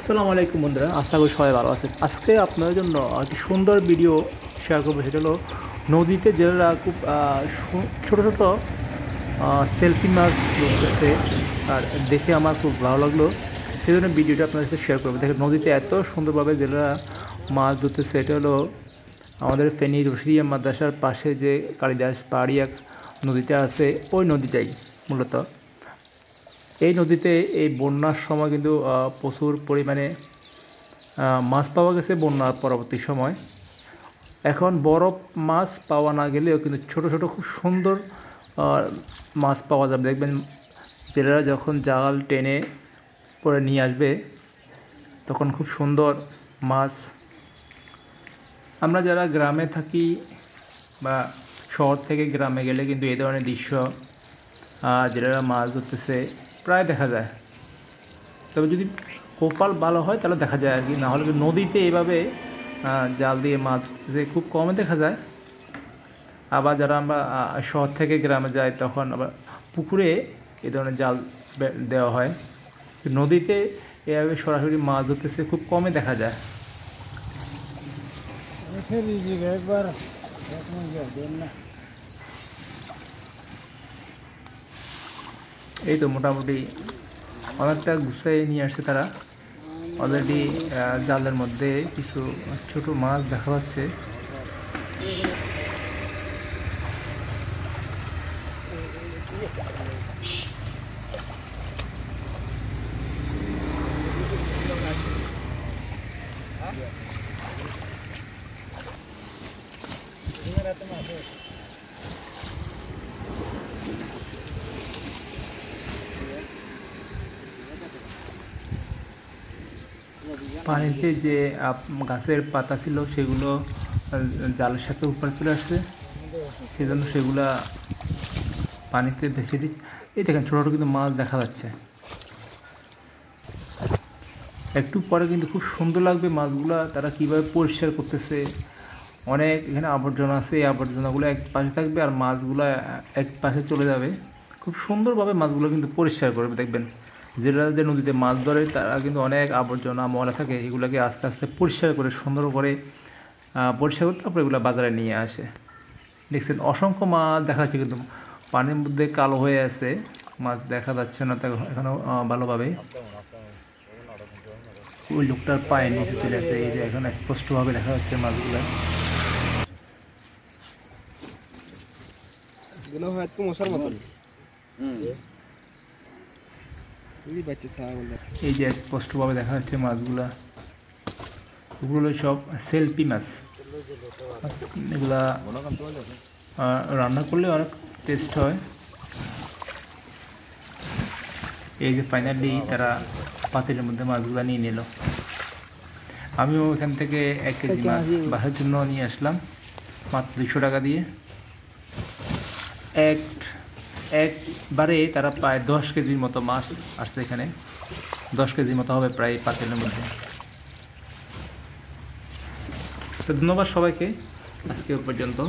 আসসালামু আলাইকুম বন্ধুরা, আশা করি সবাই ভালো আছেন। আজকে আপনাদের জন্য একটি সুন্দর ভিডিও শেয়ার করবো। সেটা হলো নদীতে যারা খুব ছোটো ছোটো সেলফি মাছ ধরতেছে, আর দেখে আমার খুব ভালো লাগলো, সেই জন্য ভিডিওটা আপনাদের সাথে শেয়ার করবো। দেখেন নদীতে এত সুন্দরভাবে যারা মাছ ধরতেছে। এটা হলো আমাদের ফেনী রশিদিয়া মাদ্রাসার পাশে যে কালিদাস পাহাড়ি এক নদীটা আছে, ওই নদীটাই মূলত। এই নদীতে এই বন্যার সময় কিন্তু প্রচুর পরিমাণে মাছ পাওয়া গেছে বন্যার পরবর্তী সময়। এখন বড় মাছ পাওয়া না গেলেও কিন্তু ছোট ছোট খুব সুন্দর মাছ পাওয়া যাবে। দেখবেন জেলেরা যখন জাল টেনে করে নিয়ে আসবে তখন খুব সুন্দর মাছ। আমরা যারা গ্রামে থাকি বা শহর থেকে গ্রামে গেলে কিন্তু এই ধরনের দৃশ্য জেলেরা মাছ ধরতেছে প্রায় দেখা যায়। তবে যদি কপাল ভালো হয় তাহলে দেখা যায় আর কি, না হলে নদীতে এইভাবে জাল দিয়ে মাছ ধরতেছে খুব কমই দেখা যায়। আবার যারা আমরা শহর থেকে গ্রামে যাই তখন আবার পুকুরে এই ধরনের জাল দেওয়া হয়। নদীতে এভাবে সরাসরি মাছ ধরতেছে খুব কমই দেখা যায়। এই তো মোটামুটি অনেকটা গুছিয়ে নিয়ে আসছে তারা অলরেডি। জালের মধ্যে কিছু ছোট মাছ দেখা যাচ্ছে। পানিতে যে গাছের পাতা ছিল সেগুলো জালের সাথে উপরে চলে আসছে, সেজন্য সেগুলা পানিতে ভেসে দিচ্ছে। এই দেখেন ছোটো ছোটো কিন্তু মাছ দেখা যাচ্ছে। একটু পরে কিন্তু খুব সুন্দর লাগবে মাছগুলা তারা কীভাবে পরিষ্কার করতেছে। অনেক এখানে আবর্জনা আছে, এই আবর্জনাগুলো এক পাশে থাকবে আর মাছগুলো এক পাশে চলে যাবে। খুব সুন্দরভাবে মাছগুলো কিন্তু পরিষ্কার করবে। দেখবেন যেটা যে নদীতে মাছ ধরে তারা কিন্তু অনেক আবর্জনা ময়লা থাকে, এগুলোকে আস্তে আস্তে পরিষ্কার করে সুন্দর করে পরিষ্কার করতে, তারপরে এগুলো বাজারে নিয়ে আসে। দেখছেন অসংখ্য মাছ দেখা যাচ্ছে, কিন্তু পানির মধ্যে কালো হয়ে আছে, মাছ দেখা যাচ্ছে না এখনও ভালোভাবে। ওই লোকটার পায়ের নিচে চলে আসে, এই যে এখন স্পষ্টভাবে দেখা যাচ্ছে মাছগুলো। এই যে স্পষ্টভাবে দেখা যাচ্ছে মাছগুলা, ওগুলো সব সেলফি মাছ। এগুলা রান্না করলে অনেক টেস্ট হয়। এই যে ফাইনালি তারা পাতিলের মধ্যে মাছগুলো নিয়ে নিল। আমিও এখান থেকে 1 কেজি মাছ বাসার জন্য নিয়ে আসলাম মাত্র 200 টাকা দিয়ে। একবারে তারা প্রায় 10 কেজির মতো মাছ আসছে এখানে। 10 কেজির মতো হবে প্রায় পাতিলের মধ্যে। তো ধন্যবাদ সবাইকে, আজকে পর্যন্ত।